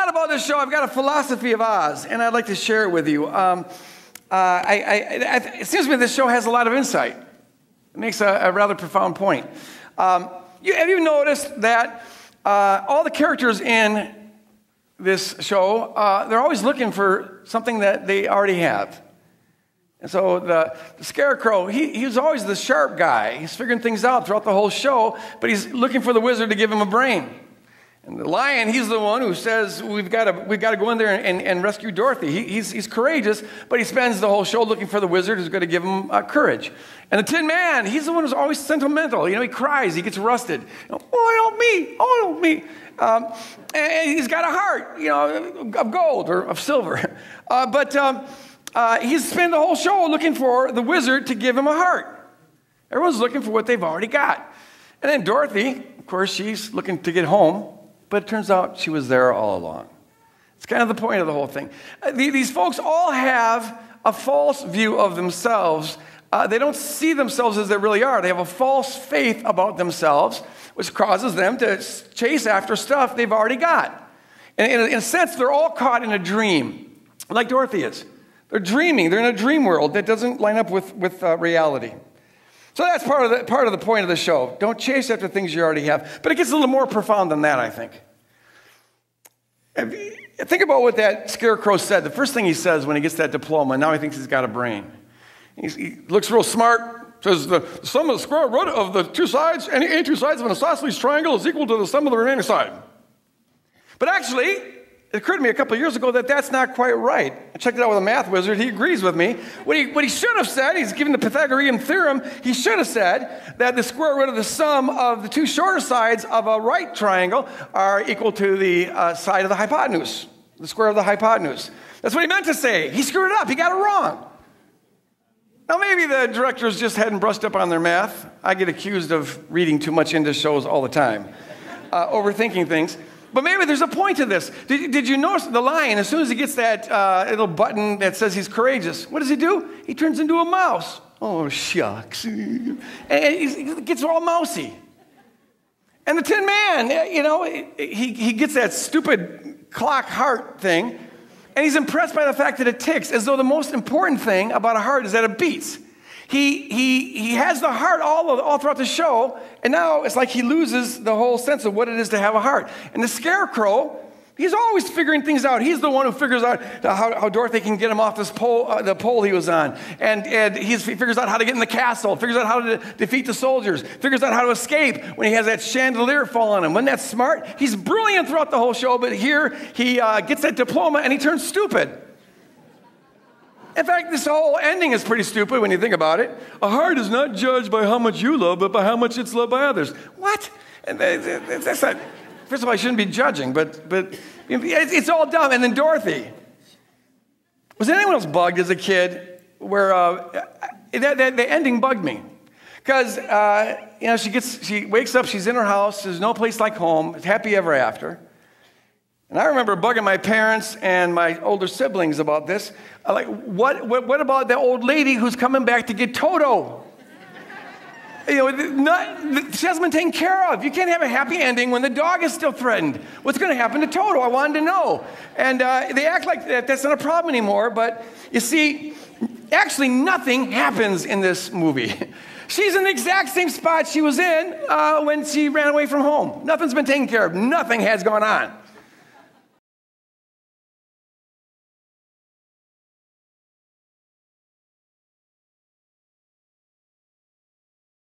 lot about this show. I've got a philosophy of Oz, and I'd like to share it with you. It seems to me this show has a lot of insight. It makes a rather profound point. Have you noticed that all the characters in this show, they're always looking for something that they already have? And so the Scarecrow, he was always the sharp guy. He's figuring things out throughout the whole show, but he's looking for the wizard to give him a brain. And the Lion, he's the one who says, we've got to go in there and rescue Dorothy. He's courageous, but he spends the whole show looking for the wizard who's going to give him courage. And the Tin Man, he's the one who's always sentimental. He cries, he gets rusted. Oh, help me. And he's got a heart, of gold or of silver. But he's spent the whole show looking for the wizard to give him a heart. Everyone's looking for what they've already got. And then Dorothy, of course, she's looking to get home. But it turns out she was there all along. It's kind of the point of the whole thing. These folks all have a false view of themselves. They don't see themselves as they really are. They have a false faith about themselves, which causes them to chase after stuff they've already got. And in a sense, they're all caught in a dream, like Dorothy is. They're dreaming. They're in a dream world that doesn't line up with reality. So that's part of the point of the show. Don't chase after things you already have. But it gets a little more profound than that, I think. Think about what that Scarecrow said. The first thing he says when he gets that diploma, now he thinks he's got a brain. He looks real smart, says the sum of the square root of the two sides, any two sides of an isosceles triangle is equal to the sum of the remaining side. But actually, it occurred to me a couple of years ago that that's not quite right. I checked it out with a math wizard. He agrees with me. What he should have said, he's given the Pythagorean theorem, he should have said that the square root of the sum of the two shorter sides of a right triangle are equal to the side of the hypotenuse, the square of the hypotenuse. That's what he meant to say. He screwed it up. He got it wrong. Now, maybe the directors just hadn't brushed up on their math. I get accused of reading too much into shows all the time, overthinking things. But maybe there's a point to this. Did you notice the Lion, as soon as he gets that little button that says he's courageous, what does he do? He turns into a mouse. Oh, shucks. And he gets all mousy. And the Tin Man, he gets that stupid clock heart thing, and he's impressed by the fact that it ticks, as though the most important thing about a heart is that it beats. He has the heart all throughout the show, and now it's like he loses the whole sense of what it is to have a heart. And the Scarecrow, he's always figuring things out. He's the one who figures out how Dorothy can get him off this pole, the pole he was on. And he figures out how to get in the castle, figures out how to defeat the soldiers, figures out how to escape when he has that chandelier fall on him. Wasn't that smart? He's brilliant throughout the whole show, but here he gets that diploma and he turns stupid. In fact, this whole ending is pretty stupid when you think about it. A heart is not judged by how much you love, but by how much it's loved by others. What? That's not, first of all, I shouldn't be judging, but it's all dumb. And then Dorothy. Was anyone else bugged as a kid where the ending bugged me? Because, she wakes up, she's in her house, there's no place like home, it's happy ever after. And I remember bugging my parents and my older siblings about this. Like, what about the old lady who's coming back to get Toto? She hasn't been taken care of. You can't have a happy ending when the dog is still threatened. What's going to happen to Toto? I wanted to know. And they act like that's not a problem anymore. But you see, actually nothing happens in this movie. She's in the exact same spot she was in when she ran away from home. Nothing's been taken care of. Nothing has gone on.